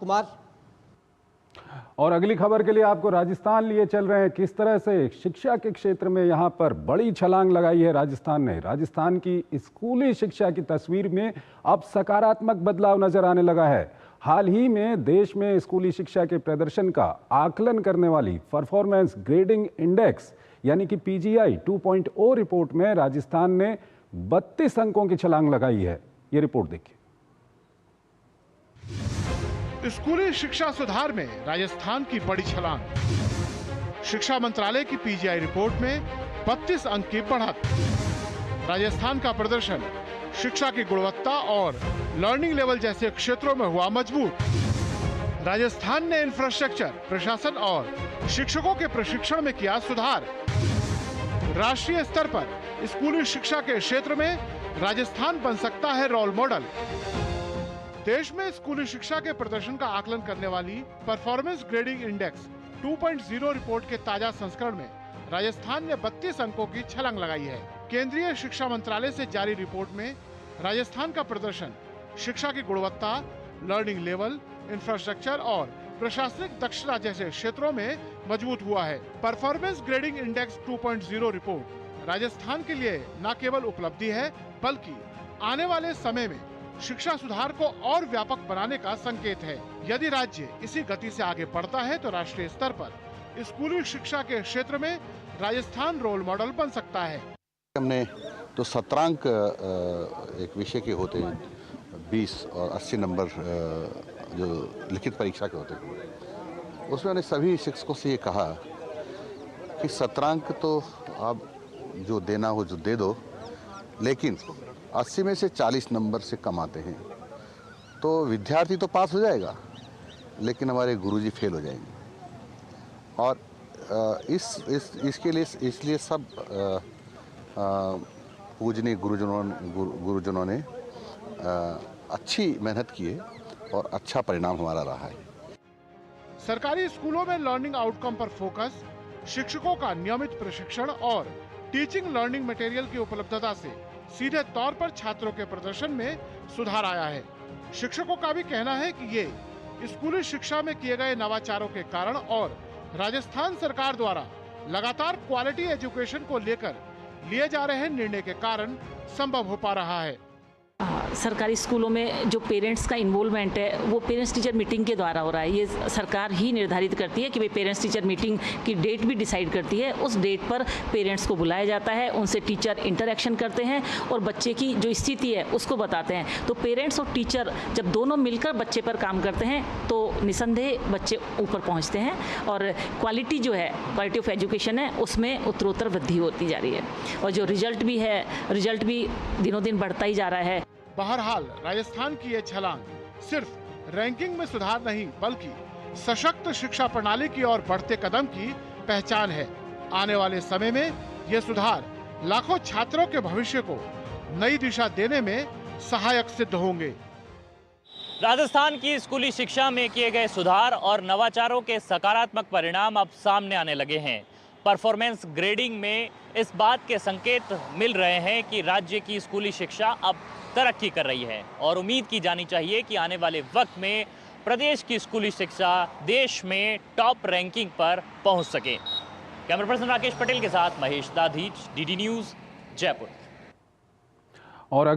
कुमार। और अगली खबर के लिए आपको राजस्थान लिए चल रहे हैं। किस तरह से शिक्षा के क्षेत्र में यहां पर बड़ी छलांग लगाई है राजस्थान ने। राजस्थान की स्कूली शिक्षा की तस्वीर में अब सकारात्मक बदलाव नजर आने लगा है। हाल ही में देश में स्कूली शिक्षा के प्रदर्शन का आकलन करने वाली परफॉर्मेंस ग्रेडिंग इंडेक्स यानी कि PGI 2.0 रिपोर्ट में राजस्थान ने 32 अंकों की छलांग लगाई है। ये रिपोर्ट देखिए। स्कूली शिक्षा सुधार में राजस्थान की बड़ी छलांग। शिक्षा मंत्रालय की PGI रिपोर्ट में 32 अंक की बढ़त। राजस्थान का प्रदर्शन शिक्षा की गुणवत्ता और लर्निंग लेवल जैसे क्षेत्रों में हुआ मजबूत। राजस्थान ने इंफ्रास्ट्रक्चर, प्रशासन और शिक्षकों के प्रशिक्षण में किया सुधार। राष्ट्रीय स्तर पर स्कूली शिक्षा के क्षेत्र में राजस्थान बन सकता है रोल मॉडल। देश में स्कूली शिक्षा के प्रदर्शन का आकलन करने वाली परफॉर्मेंस ग्रेडिंग इंडेक्स 2.0 रिपोर्ट के ताजा संस्करण में राजस्थान ने 32 अंकों की छलांग लगाई है। केंद्रीय शिक्षा मंत्रालय से जारी रिपोर्ट में राजस्थान का प्रदर्शन शिक्षा की गुणवत्ता, लर्निंग लेवल, इंफ्रास्ट्रक्चर और प्रशासनिक दक्षता जैसे क्षेत्रों में मजबूत हुआ है। Performance grading index 2.0 report Rajasthan के लिए न केवल उपलब्धि है बल्कि आने वाले समय में शिक्षा सुधार को और व्यापक बनाने का संकेत है। यदि राज्य इसी गति से आगे बढ़ता है तो राष्ट्रीय स्तर पर स्कूली शिक्षा के क्षेत्र में राजस्थान रोल मॉडल बन सकता है। हमने तो 17 अंक एक विषय के होते हैं, 20 और 80 नंबर जो लिखित परीक्षा के होते हैं, उसमें हमने सभी शिक्षकों से ये कहा कि 17 अंक तो आप जो देना हो जो दे दो, लेकिन 80 में से 40 नंबर से कम आते हैं तो विद्यार्थी तो पास हो जाएगा लेकिन हमारे गुरुजी फेल हो जाएंगे। और इसके लिए इसलिए सब पूजनीय गुरुजनों ने अच्छी मेहनत की है और अच्छा परिणाम हमारा रहा है। सरकारी स्कूलों में लर्निंग आउटकम पर फोकस, शिक्षकों का नियमित प्रशिक्षण और टीचिंग लर्निंग मटेरियल की उपलब्धता से सीधे तौर पर छात्रों के प्रदर्शन में सुधार आया है। शिक्षकों का भी कहना है कि ये स्कूली शिक्षा में किए गए नवाचारों के कारण और राजस्थान सरकार द्वारा लगातार क्वालिटी एजुकेशन को लेकर लिए जा रहे निर्णय के कारण संभव हो पा रहा है। सरकारी स्कूलों में जो पेरेंट्स का इन्वॉल्वमेंट है वो पेरेंट्स टीचर मीटिंग के द्वारा हो रहा है। ये सरकार ही निर्धारित करती है कि भाई पेरेंट्स टीचर मीटिंग की डेट भी डिसाइड करती है। उस डेट पर पेरेंट्स को बुलाया जाता है, उनसे टीचर इंटरेक्शन करते हैं और बच्चे की जो स्थिति है उसको बताते हैं। तो पेरेंट्स और टीचर जब दोनों मिलकर बच्चे पर काम करते हैं तो निसंदेह बच्चे ऊपर पहुँचते हैं और क्वालिटी जो है, क्वालिटी ऑफ एजुकेशन है, उसमें उत्तरोत्तर वृद्धि होती जा रही है और जो रिजल्ट भी है, रिजल्ट भी दिनों दिन बढ़ता ही जा रहा है। बहरहाल राजस्थान की ये छलांग सिर्फ रैंकिंग में सुधार नहीं बल्कि सशक्त शिक्षा प्रणाली की ओर बढ़ते कदम की पहचान है। आने वाले समय में ये सुधार लाखों छात्रों के भविष्य को नई दिशा देने में सहायक सिद्ध होंगे। राजस्थान की स्कूली शिक्षा में किए गए सुधार और नवाचारों के सकारात्मक परिणाम अब सामने आने लगे हैं। परफॉर्मेंस ग्रेडिंग में इस बात के संकेत मिल रहे हैं कि राज्य की स्कूली शिक्षा अब तरक्की कर रही है और उम्मीद की जानी चाहिए कि आने वाले वक्त में प्रदेश की स्कूली शिक्षा देश में टॉप रैंकिंग पर पहुंच सके। कैमरा पर्सन राकेश पटेल के साथ महेश दाधीच, DD न्यूज़, जयपुर। और